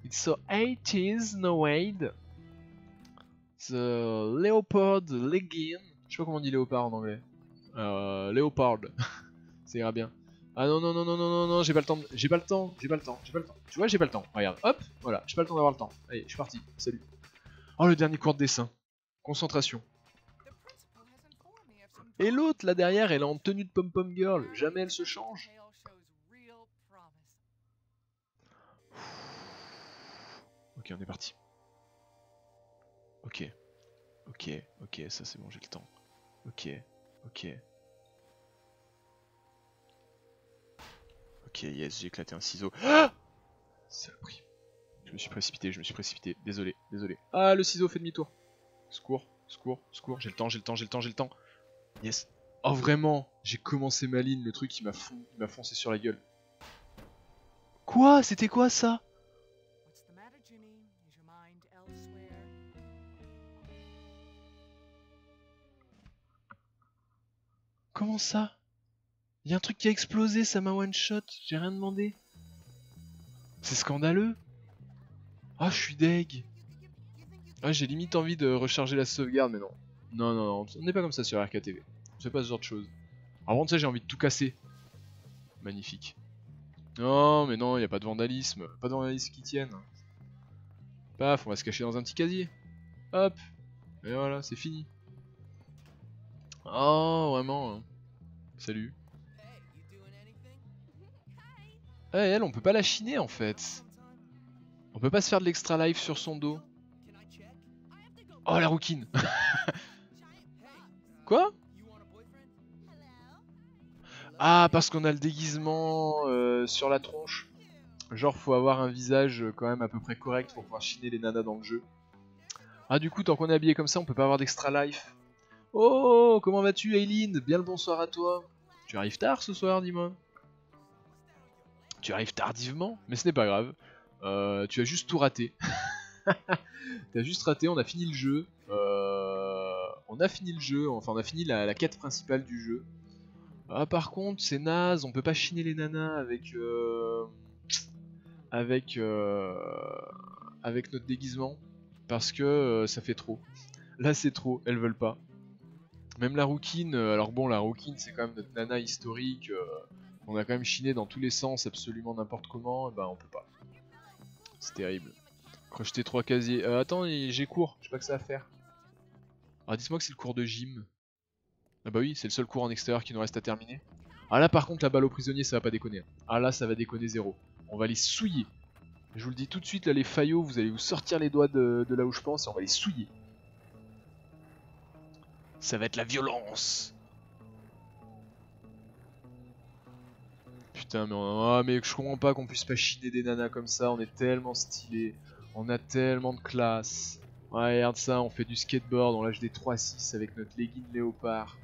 It's so 80s, no Wade. The Leopard Legging. Je sais pas comment on dit léopard en anglais. Léopard. Ça ira bien. Ah non, non, non, non, non, non, non, j'ai pas le temps. J'ai pas le temps. J'ai pas le temps. J'ai pas le temps. Tu vois, j'ai pas le temps. Regarde, hop, voilà, j'ai pas le temps d'avoir le temps. Allez, je suis parti. Salut. Oh, le dernier cours de dessin. Concentration. The principal has informed me of some Et l'autre là derrière, elle est en tenue de pom-pom girl. Jamais elle se change. tale shows real promise. Ok, on est parti. Ok. Ok, ok, ça c'est bon, j'ai le temps. Ok, ok. Ok, yes, j'ai éclaté un ciseau. Ah, saloperie. Je me suis précipité, je me suis précipité. Désolé, désolé. Ah, le ciseau fait demi-tour. Secours, secours, secours. J'ai le temps, j'ai le temps, j'ai le temps, j'ai le temps. Yes. Oh, vraiment, j'ai commencé ma ligne, le truc il m'a foncé sur la gueule. Quoi? C'était quoi ça? What's the matter, Jimmy? Is your mind elsewhere? Comment ça? Y'a un truc qui a explosé, ça m'a one shot, j'ai rien demandé. C'est scandaleux. Ah, je suis deg. Ah, j'ai limite envie de recharger la sauvegarde, mais non. Non, non, non, on n'est pas comme ça sur RKTV. On fait pas ce genre de choses. Avant de ça, j'ai envie de tout casser. Magnifique. Non, mais non, y a pas de vandalisme. Pas de vandalisme qui tienne. Paf, on va se cacher dans un petit casier. Hop. Et voilà, c'est fini. Oh, vraiment. Hein. Salut. Hey, you doing anything? Eh, elle, on peut pas la chiner en fait. Sometime? On peut pas se faire de l'extra life sur son dos. Can I check? Oh, la rouquine. Hey, Quoi? you want a boyfriend? Ah, parce qu'on a le déguisement sur la tronche. Genre, faut avoir un visage quand même à peu près correct pour pouvoir chiner les nanas dans le jeu. Ah, du coup, tant qu'on est habillé comme ça, on peut pas avoir d'extra life. Oh, comment vas-tu, Aileen? Bien le bonsoir à toi. Tu arrives tard ce soir, dis-moi. Tu arrives tardivement, mais ce n'est pas grave. Tu as juste tout raté. T'as juste raté, on a fini le jeu. On a fini le jeu, enfin on a fini la quête principale du jeu. Ah, par contre, c'est naze, on peut pas chiner les nanas avec notre déguisement. Parce que ça fait trop. Là c'est trop, elles veulent pas. Même la rouquine, alors bon, la rouquine c'est quand même notre nana historique. On a quand même chiné dans tous les sens, absolument n'importe comment, et bah on peut pas. C'est terrible. Crocheter 3 casiers. Attends, j'ai cours, je sais pas que ça à faire. Ah, dites-moi que c'est le cours de gym. Ah bah oui, c'est le seul cours en extérieur qui nous reste à terminer. Ah là par contre, la balle aux prisonniers, ça va pas déconner. Ah là, ça va déconner zéro. On va les souiller. Je vous le dis tout de suite, là les faillots, vous allez vous sortir les doigts de là où je pense et on va les souiller. Ça va être la violence. Putain, mais je comprends pas qu'on puisse pas chiner des nanas comme ça, on est tellement stylé, on a tellement de classe. Ouais, regarde ça, on fait du skateboard, on lâche des 3-6 avec notre legging léopard.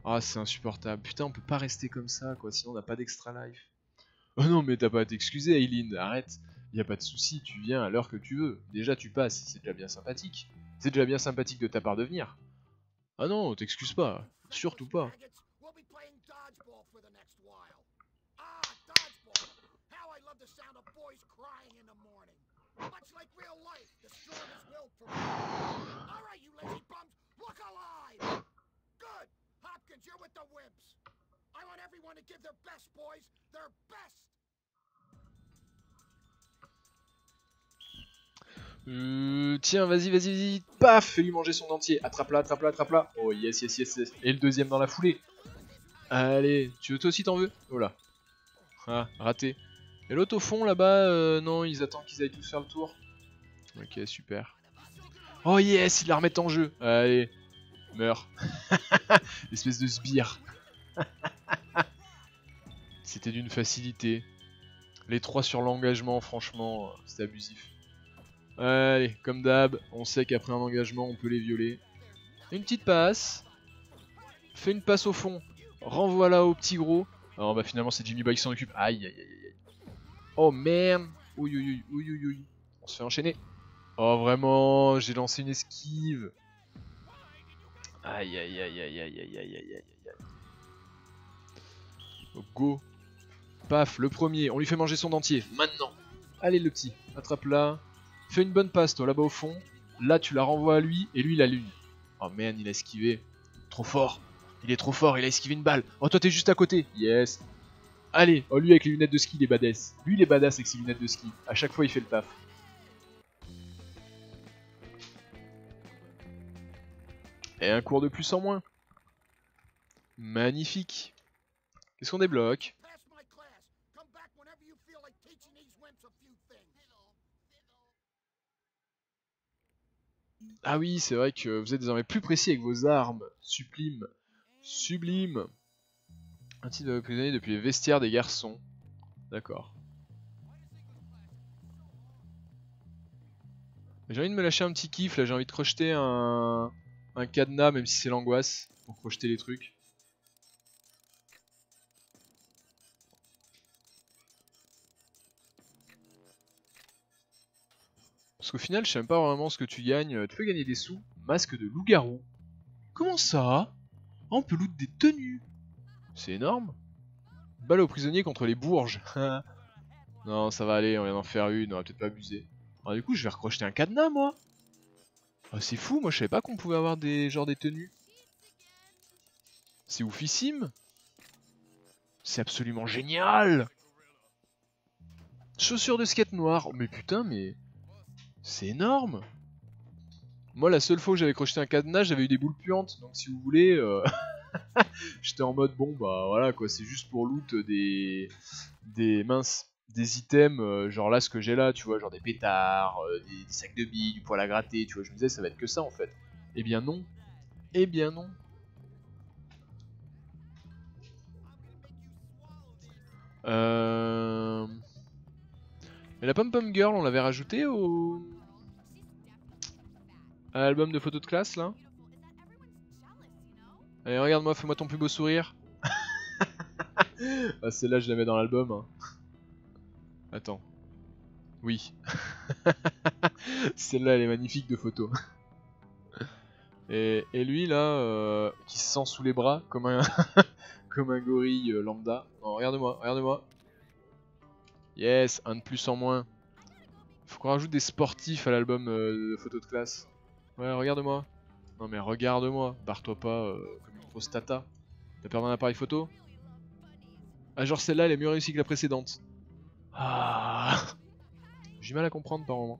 Ah, c'est insupportable. Putain, on peut pas rester comme ça, quoi, sinon on n'a pas d'extra life. Oh non, mais t'as pas à t'excuser, Aileen, arrête. Y a pas de souci, tu viens à l'heure que tu veux. Déjà, tu passes, c'est déjà bien sympathique. C'est déjà bien sympathique de ta part de venir. Ah non, t'excuses pas, surtout pas. We'll be playing dodgeball for the next while. Ah, dodgeball. How I love the sound of boys crying in the morning. Much like real life, the strongest will prevail. All right, you lazy bums, look alive. Good. Hopkins, you're with the wimps. I want everyone to give their best, boys. Their best. Tiens, vas-y, vas-y, vas-y. Paf, fais-lui manger son dentier. Attrape-la, attrape-la, attrape-la. Oh yes, yes, yes, yes. Et le deuxième dans la foulée. Allez, tu veux toi aussi t'en veux? Oh là. Ah, raté. Et l'autre au fond là-bas, non, ils attendent qu'ils aillent tous faire le tour. Ok, super. Oh yes, ils la remettent en jeu. Allez, meurs. Espèce de sbire. C'était d'une facilité. Les 3 sur l'engagement, franchement, c'était abusif. Allez, comme d'hab, on sait qu'après un engagement, on peut les violer. Une petite passe. Fais une passe au fond. Renvoie là au petit gros. Alors bah finalement c'est Jimmy Boy qui s'en occupe. Aïe aïe aïe aïe. Oh merde. Ouïe ouïe ouïe ouïe ouïe. On se fait enchaîner. Oh vraiment, j'ai lancé une esquive. Aïe aïe aïe aïe aïe aïe aïe aïe aïe. Oh, go. Paf, le premier. On lui fait manger son dentier. Maintenant. Allez le petit. Attrape-la. Fais une bonne passe toi là-bas au fond. Là tu la renvoies à lui et lui il allume. Oh merde, il a esquivé. Trop fort. Il est trop fort, il a esquivé une balle. Oh, toi, t'es juste à côté. Yes. Allez, oh, lui avec les lunettes de ski, il est badass. Lui, il est badass avec ses lunettes de ski. À chaque fois, il fait le taf. Et un cours de plus en moins. Magnifique. Qu'est-ce qu'on débloque? Pass my class. Come back whenever you feel like teaching these wimps a few things. Ah oui, c'est vrai que vous êtes désormais plus précis avec vos armes. Sublime. Sublime. Un titre de prisonnier depuis les vestiaires des garçons. D'accord. J'ai envie de me lâcher un petit kiff là, j'ai envie de crocheter un cadenas, même si c'est l'angoisse, pour crocheter les trucs. Parce qu'au final, je sais même pas vraiment ce que tu gagnes. Tu peux gagner des sous. Masque de loup-garou. Comment ça? Ah, on peut loot des tenues. C'est énorme. Balle aux prisonniers contre les bourges. Non, ça va aller, on vient d'en faire une, on va peut-être pas abuser. Alors du coup, je vais recrocheter un cadenas, moi. Oh, c'est fou, moi je savais pas qu'on pouvait avoir des des tenues. C'est oufissime. C'est absolument génial. Chaussures de skate noires. Mais putain, mais... c'est énorme. Moi, la seule fois où j'avais crocheté un cadenas, j'avais eu des boules puantes. Donc si vous voulez... j'étais en mode, bon, bah voilà, quoi. C'est juste pour loot des items, genre là, ce que j'ai là, tu vois, genre des pétards, des sacs de billes, du poil à gratter, tu vois. Je me disais, ça va être que ça, en fait. Eh bien non. Eh bien non. Mais la Pom Pom Girl, on l'avait rajouté à l'album de photos de classe, là. Allez, regarde-moi, fais-moi ton plus beau sourire. Ah, celle-là, je la mets dans l'album. Hein. Attends. Oui. Celle-là, elle est magnifique de photo. Et lui, là, qui se sent sous les bras, comme un, comme un gorille lambda. Non, regarde-moi, regarde-moi. Yes, un de plus en moins. Faut qu'on rajoute des sportifs à l'album de photos de classe. Ouais, regarde-moi. Non mais regarde-moi, barre-toi pas comme une grosse tata. T'as perdu un appareil photo? Ah genre celle-là elle est mieux réussie que la précédente. Ah, j'ai du mal à comprendre par moment.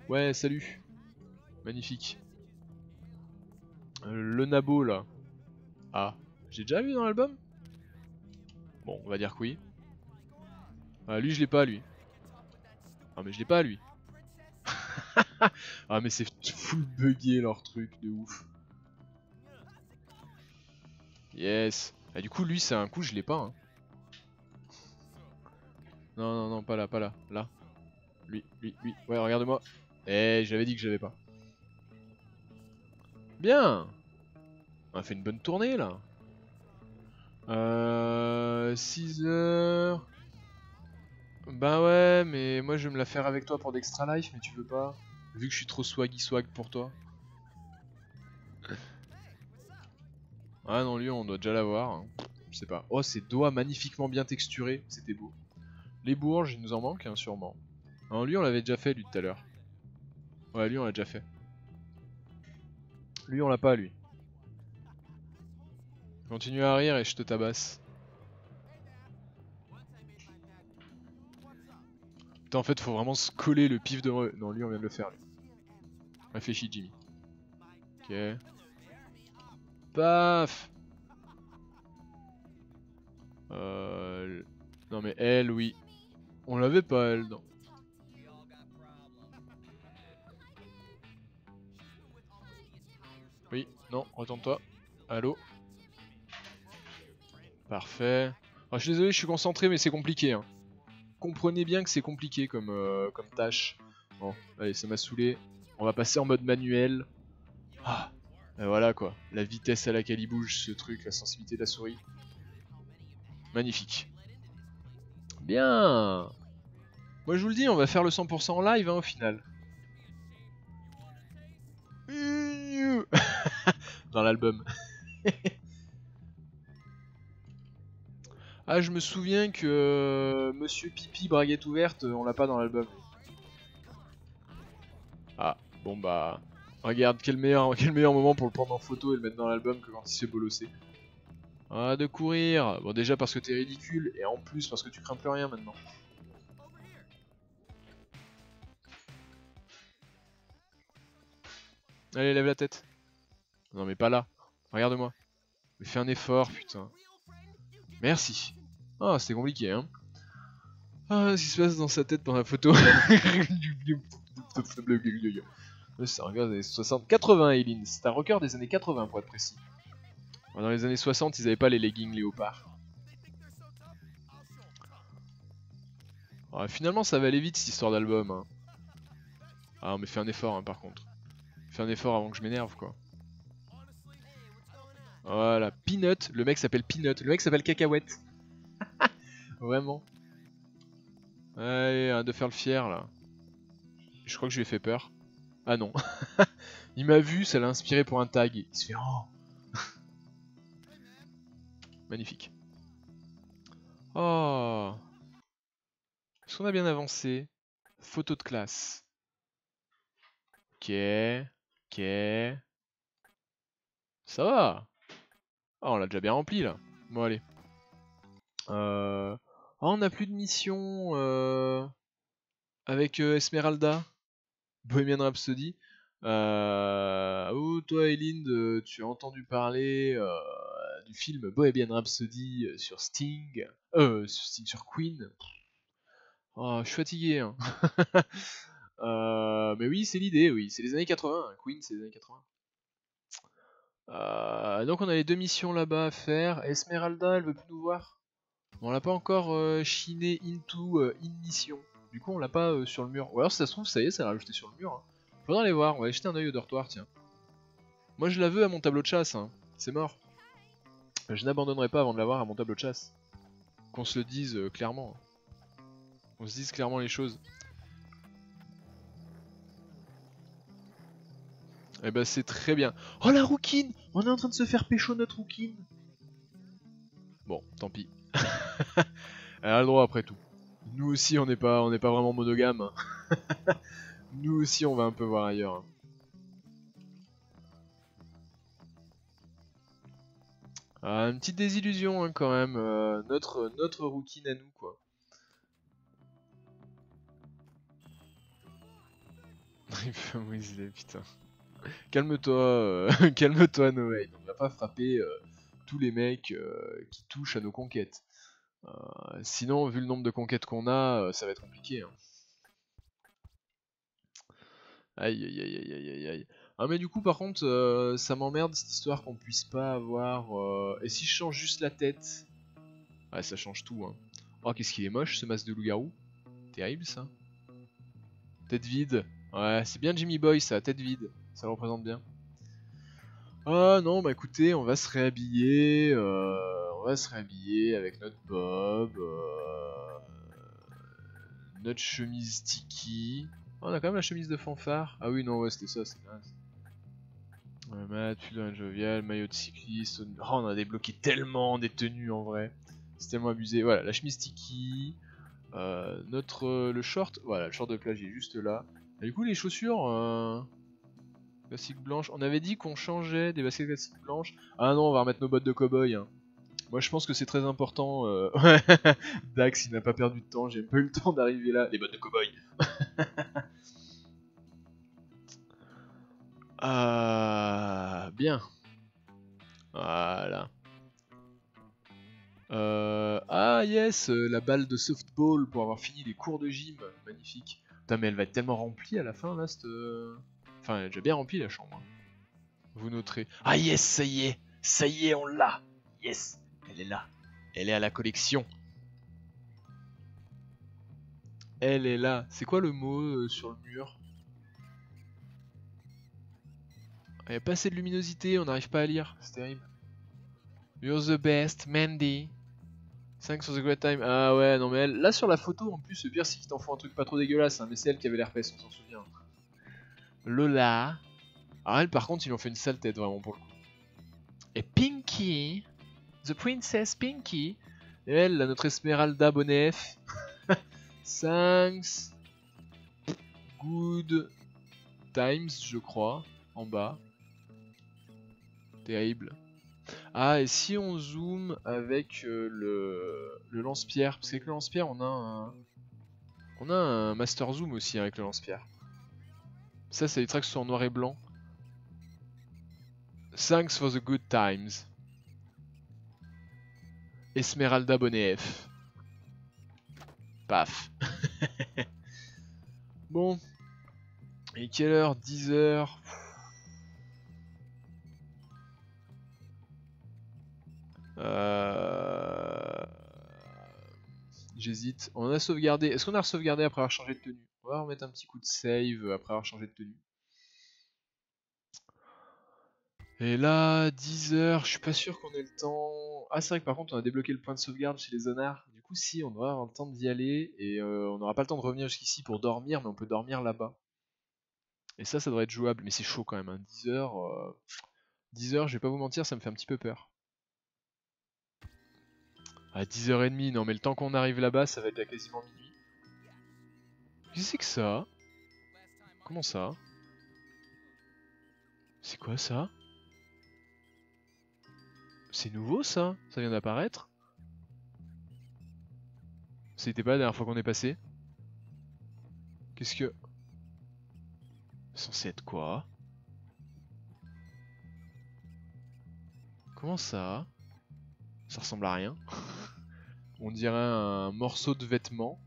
Ouais, salut. Magnifique. Le nabo là. Ah, j'ai déjà vu dans l'album? Bon, on va dire que oui. Ah lui je l'ai pas lui. Ah mais je l'ai pas lui. Ah mais c'est full buggé leur truc de ouf. Yes. Ah du coup lui c'est un coup je l'ai pas hein. Non non non pas là, pas là, là. Lui. Ouais regarde-moi. Eh j'avais dit que j'avais pas. Bien. On a fait une bonne tournée là. 6 heures. Bah ouais mais moi je vais me la faire avec toi pour d'extra life mais tu veux pas. Vu que je suis trop swaggy swag pour toi. Ah non lui on doit déjà l'avoir. Hein. Je sais pas. Oh ces doigts magnifiquement bien texturés. C'était beau. Les bourges il nous en manque hein, sûrement. Non lui on l'avait déjà fait lui tout à l'heure. Ouais lui on l'a déjà fait. Lui on l'a pas lui. Continue à rire et je te tabasse. Putain en fait faut vraiment se coller le pif de... Non lui on vient de le faire lui. Réfléchis Jimmy. Ok. Paf. Non mais elle oui. On l'avait pas elle non. Oui, non, retourne-toi. Allô. Parfait. Ah, je suis désolé, je suis concentré mais c'est compliqué. Hein. Comprenez bien que c'est compliqué comme, comme tâche. Bon, allez, ça m'a saoulé. On va passer en mode manuel. Ah, et voilà quoi. La vitesse à laquelle il bouge ce truc, la sensibilité de la souris. Magnifique. Bien. Moi je vous le dis, on va faire le 100% en live hein, au final. Dans l'album. Ah, je me souviens que Monsieur Pipi Braguette ouverte, on l'a pas dans l'album. Ah, bon bah... Regarde, quel meilleur moment pour le prendre en photo et le mettre dans l'album que quand il se fait bolosser. Ah, de courir. Bon, déjà parce que t'es ridicule, et en plus parce que tu crains plus rien maintenant. Allez, lève la tête. Non, mais pas là. Regarde-moi. Mais fais un effort, putain. Merci. Ah, c'était compliqué, hein. Ah, ce qui se passe dans sa tête dans la photo. C'est un record des années 60. 80, Eileen. C'est un record des années 80 pour être précis. Dans les années 60, ils avaient pas les leggings léopard. Ah, finalement, ça va aller vite cette histoire d'album. Hein. Ah, mais fais un effort, hein, par contre. Fais un effort avant que je m'énerve, quoi. Voilà, Peanut. Le mec s'appelle Peanut. Le mec s'appelle Cacahuète. Vraiment. Allez, de faire le fier, là. Je crois que je lui ai fait peur. Ah non. Il m'a vu, ça l'a inspiré pour un tag. Il se fait oh. Magnifique. Oh. Est-ce qu'on a bien avancé? Photo de classe. Ok. Ok. Ça va. Ah, on l'a déjà bien rempli là. Bon, allez. Ah, on n'a plus de mission avec Esmeralda. Bohemian Rhapsody. Oh, toi, Eileen, tu as entendu parler du film Bohemian Rhapsody sur Sting. Sur Queen. Oh, je suis fatigué. Hein. Mais oui, c'est l'idée, oui. C'est les années 80. Queen, c'est les années 80. Donc on a les 2 missions là-bas à faire. Esmeralda, elle veut plus nous voir. On l'a pas encore chiné into in mission. Du coup, on l'a pas sur le mur. Ou alors, si ça se trouve, ça y est, ça l'a rajouté sur le mur. Hein. Faudra aller voir. On va aller jeter un œil au dortoir, tiens. Moi, je la veux à mon tableau de chasse. Hein. C'est mort. Je n'abandonnerai pas avant de l'avoir à mon tableau de chasse. Qu'on se le dise clairement. On se dise clairement les choses. Eh ben c'est très bien. Oh la rouquine! On est en train de se faire pécho notre rouquine. Bon, tant pis. Elle a le droit après tout. Nous aussi on n'est pas vraiment monogame. Nous aussi on va un peu voir ailleurs. Une petite désillusion hein, quand même. Notre rouquine à nous quoi. Putain. Calme-toi, calme-toi Noé. On va pas frapper tous les mecs qui touchent à nos conquêtes. Sinon, vu le nombre de conquêtes qu'on a, ça va être compliqué. Hein. Aïe aïe aïe aïe aïe aïe aïe. Ah mais du coup par contre, ça m'emmerde cette histoire qu'on puisse pas avoir... Et si je change juste la tête? Ouais ça change tout hein. Oh qu'est-ce qu'il est moche ce masque de loup-garou. Terrible ça. Tête vide. Ouais c'est bien Jimmy Boy ça, tête vide. Ça le représente bien. Ah non, bah écoutez, on va se réhabiller. On va se réhabiller avec notre bob. Notre chemise tiki. Oh, on a quand même la chemise de fanfare. Ah oui, non, ouais, c'était ça, c'est naze. Ouais, mat, pull jovial, maillot de cycliste. Oh, on a débloqué tellement des tenues en vrai. C'est tellement abusé. Voilà, la chemise tiki. Le short. Voilà, le short de plage est juste là. Et du coup, les chaussures. Classique blanche. On avait dit qu'on changeait des baskets classiques blanches. Ah non, on va remettre nos bottes de cow-boy. Hein. Moi, je pense que c'est très important. Dax, il n'a pas perdu de temps. J'ai pas eu le temps d'arriver là. Les bottes de cow-boy. Bien. Voilà. Ah yes, la balle de softball pour avoir fini les cours de gym. Magnifique. Putain, mais elle va être tellement remplie à la fin là, cette... Enfin, elle est déjà bien remplie la chambre. Hein. Vous noterez. Ah yes, ça y est, on l'a. Yes, elle est là. Elle est à la collection. Elle est là. C'est quoi le mot sur le mur? Il n'y a pas assez de luminosité, on n'arrive pas à lire. C'est terrible. You're the best, Mandy. Thanks for the great time. Ah ouais, non mais elle, là sur la photo, en plus, le pire c'est qu'ils t'en font un truc pas trop dégueulasse, hein, mais c'est elle qui avait l'herpès, on s'en souvient. Lola. Alors elle, par contre, ils lui ont fait une sale tête, vraiment, pour le coup. Et Pinky. The Princess Pinky. Et elle, là, notre Esmeralda Bonef. Thanks. Good times, je crois. en bas. Terrible. Ah, et si on zoome avec le lance-pierre, parce qu'avec le lance-pierre on a un master zoom aussi avec le lance-pierre. Ça évitera que ce soit en noir et blanc. Thanks for the good times. Esmeralda bonnet F. Paf. Bon. Et quelle heure? 10h. J'hésite. On a sauvegardé. Est-ce qu'on a sauvegardé après avoir changé de tenue? On va remettre un petit coup de save après avoir changé de tenue. Et là, 10h, je suis pas sûr qu'on ait le temps. Ah, c'est vrai que par contre, on a débloqué le point de sauvegarde chez les zonards. Du coup, si, on doit avoir le temps d'y aller. Et on n'aura pas le temps de revenir jusqu'ici pour dormir, mais on peut dormir là-bas. Et ça devrait être jouable. Mais c'est chaud quand même, hein. 10h, 10h, je vais pas vous mentir, ça me fait un petit peu peur. À 10h30, non mais le temps qu'on arrive là-bas, ça va être à quasiment minuit. Qu'est-ce que c'est que ça? Comment ça? C'est quoi ça? C'est nouveau ça? Ça vient d'apparaître? C'était pas la dernière fois qu'on est passé? Qu'est-ce que... C'est censé être quoi? Comment ça? Ça ressemble à rien. On dirait un morceau de vêtement.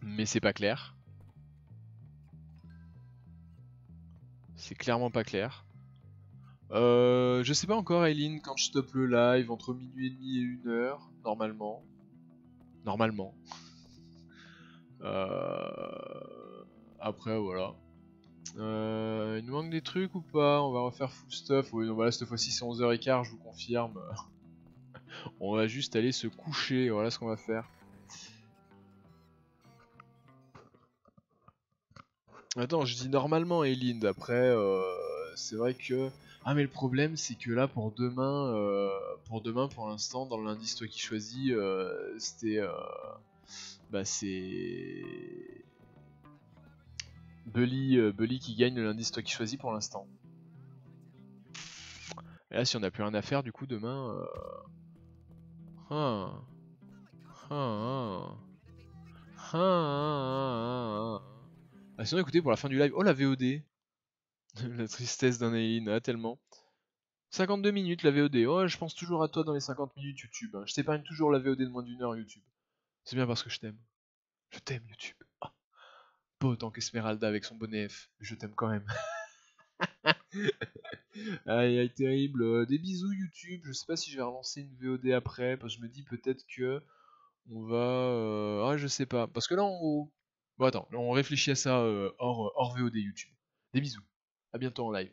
Mais c'est pas clair. C'est clairement pas clair. Je sais pas encore, Aileen, quand je stoppe le live, entre minuit et demi et 1h, normalement. Normalement. Après, voilà. Il nous manque des trucs ou pas? On va refaire full stuff. Oui, donc voilà, cette fois-ci c'est 11h15, je vous confirme. On va juste aller se coucher, voilà ce qu'on va faire. Attends, je dis normalement, Elind. Après, c'est vrai que... Ah, mais le problème, c'est que là, pour demain, pour l'instant, dans l'indice toi qui choisis, c'était... Bah, c'est... Bully qui gagne le l'indice toi qui choisis pour l'instant. Et là, si on n'a plus rien à faire, du coup, demain... Ah, sinon, écoutez, pour la fin du live... Oh, la VOD. La tristesse d'un Aileen, ah, tellement. 52 minutes la VOD. Oh, je pense toujours à toi dans les 50 minutes YouTube. Hein. Je t'épargne toujours la VOD de moins d'1 heure YouTube. C'est bien parce que je t'aime. Je t'aime YouTube. Ah, pas autant qu'Esmeralda avec son bonnet F. Je t'aime quand même. Aïe aïe terrible. Des bisous YouTube. Je sais pas si je vais relancer une VOD après. Parce que je me dis peut-être que on va... Ah je sais pas. Parce que là on... Bon attends, on réfléchit à ça hors VOD YouTube. Des bisous. À bientôt en live.